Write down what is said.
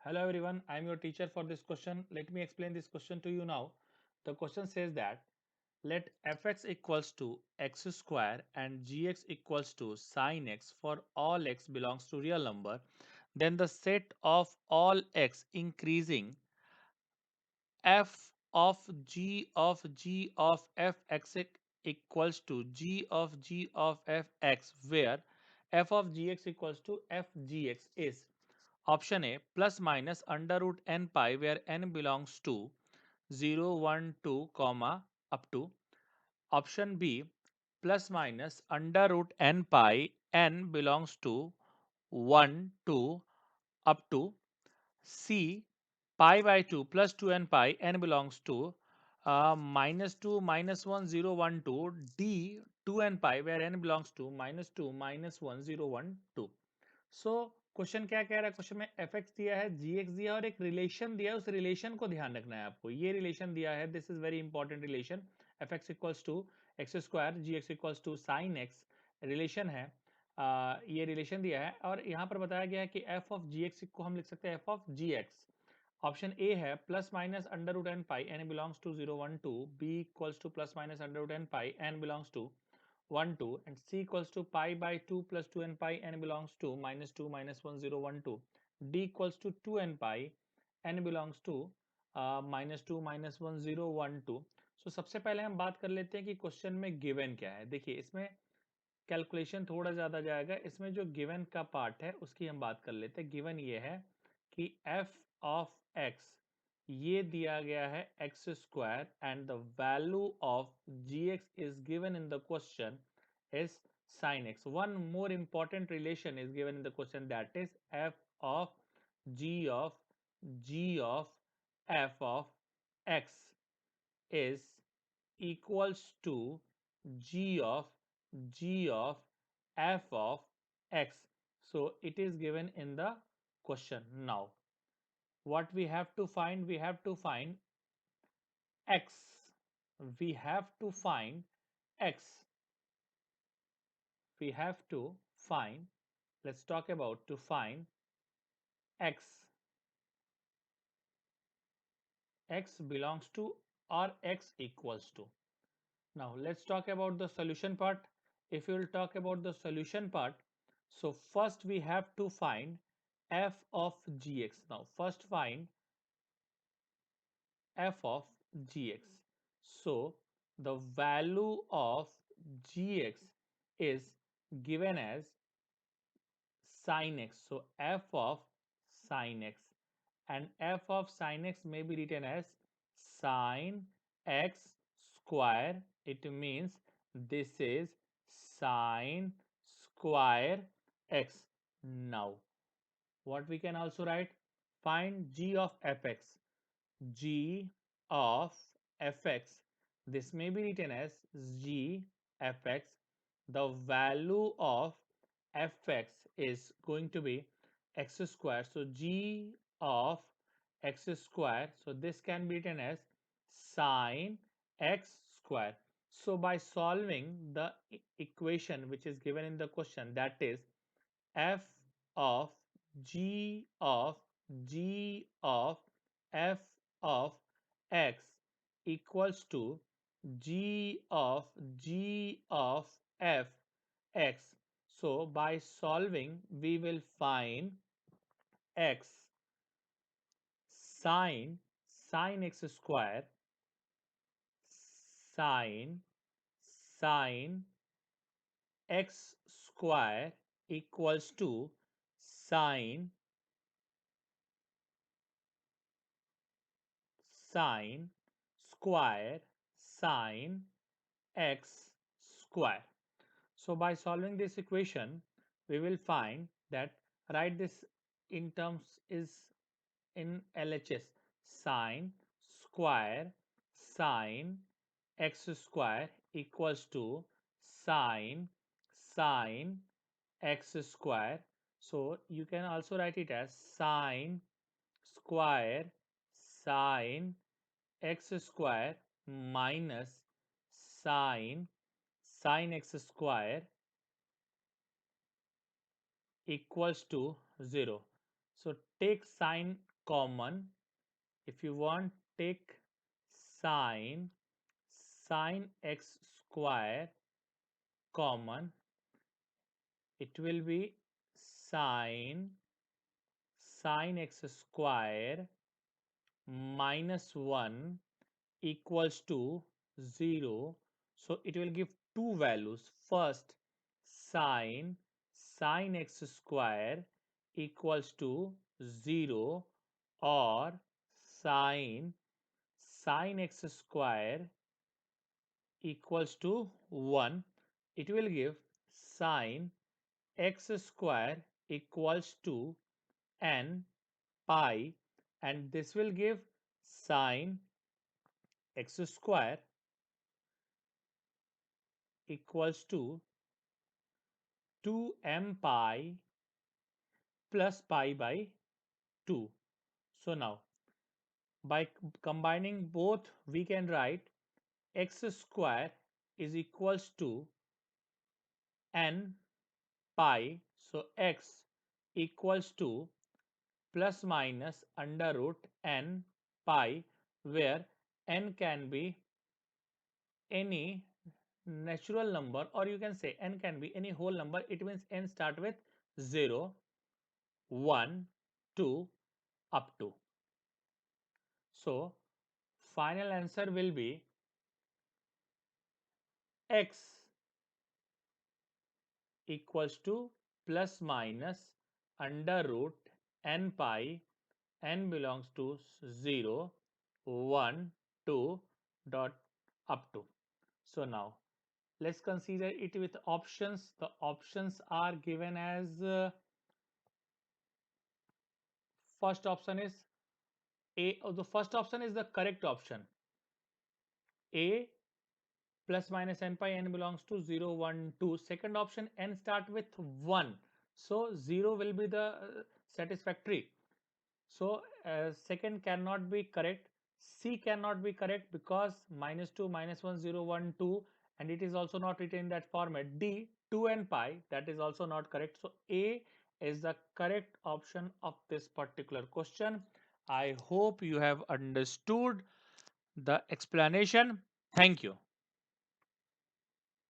Hello everyone, I am your teacher for this question. Let me explain this question to you now. The question says that let fx equals to x square and gx equals to sin x for all x belongs to real number. Then the set of all x increasing f of fx equals to g of fx, where f of gx equals to fgx is option A plus minus under root n pi, where n belongs to 0 1 2 comma up to. Option B plus minus under root n pi, n belongs to 1 2 up to. C pi by 2 plus 2n pi, n belongs to minus 2 minus 1 0 1 2. D 2n pi, where n belongs to minus 2 minus 1 0 1 2. So question क्या कह रहा है? Question में F x दिया है, जी x दिया है और एक रिलेशन दिया है. उस रिलेशन को ध्यान रखना है आपको. ये रिलेशन दिया है, this is very important relation. F x equals to x square, g x equals to sine x relation है. ये रिलेशन दिया है और यहाँ पर बताया गया है कि एफ ऑफ जी एक्स को हम लिख सकते हैं F of ji X. Option A है plus minus under root N pi, N belongs to 0 1 2. B equals to plus minus under root N pi, N belongs to 1 2, and c equals to pi by 2 plus 2n pi, n belongs to minus 2 minus 1 0 1 2. D equals to 2n pi, n belongs to minus 2 minus 1 0 1 2. So सबसे पहले हम बात कर लेते हैं कि question में given क्या है. देखिए इसमें कैलकुलेशन थोड़ा ज़्यादा जाएगा. इसमें जो गिवन का पार्ट है उसकी हम बात कर लेते हैं. गिवन ये है कि f ऑफ x ये दिया गया है x square and the value of ji x is given in the question is sin x. One more important relation is given in the question, that is f of g of f of x is equals to g of f of x. So it is given in the question. Now what we have to find? We have to find x. We have to find x. We have to find, let's talk about to find x. X belongs to or x equals to. Now let's talk about the solution part. If we will talk about the solution part, so first we have to find f of gx. Now first find f of gx. So the value of gx is given as sin x. So f of sin x, and f of sin x may be written as sin x square. It means this is sin square x. Now what we can also write, find g of fx. G of fx, this may be written as g fx. The value of fx is going to be x square. So g of x square, so this can be written as sine x square. So by solving the equation which is given in the question, that is f of g of f of x equals to g of f x. So by solving we will find x sine x square, sine sine x square equals to sine square sine x square. So by solving this equation, we will find that, write this in terms is in LHS, sine square sine x square equals to sine x square. So you can also write it as sine square sine x square minus sine x square equals to 0. So take sine common. If you want, take sine x square common. It will be sine x square minus 1 equals to 0. So it will give two values. First, sine x square equals to 0, or sine x square equals to 1. It will give sine x square equals to n pi, and this will give sine x square equals to 2m pi plus pi by 2. So now by combining both, we can write x square is equals to n pi. So x equals to plus minus under root n pi, where n can be any natural number, or you can say n can be any whole number. It means n start with 0, 1, 2 up to. So final answer will be x equals to plus minus under root n pi. N belongs to 0, 1, 2 dot up to. So now let's consider it with options. The options are given as first option is A. The first option is the correct option. A plus minus n pi, n belongs to 0, 1, 2. Second option, n start with 1. So 0 will be the satisfactory. So second cannot be correct. C cannot be correct because minus 2, minus 1, 0, 1, 2, and it is also not written in that format. D, 2 and pi, that is also not correct. So A is the correct option of this particular question. I hope you have understood the explanation. Thank you.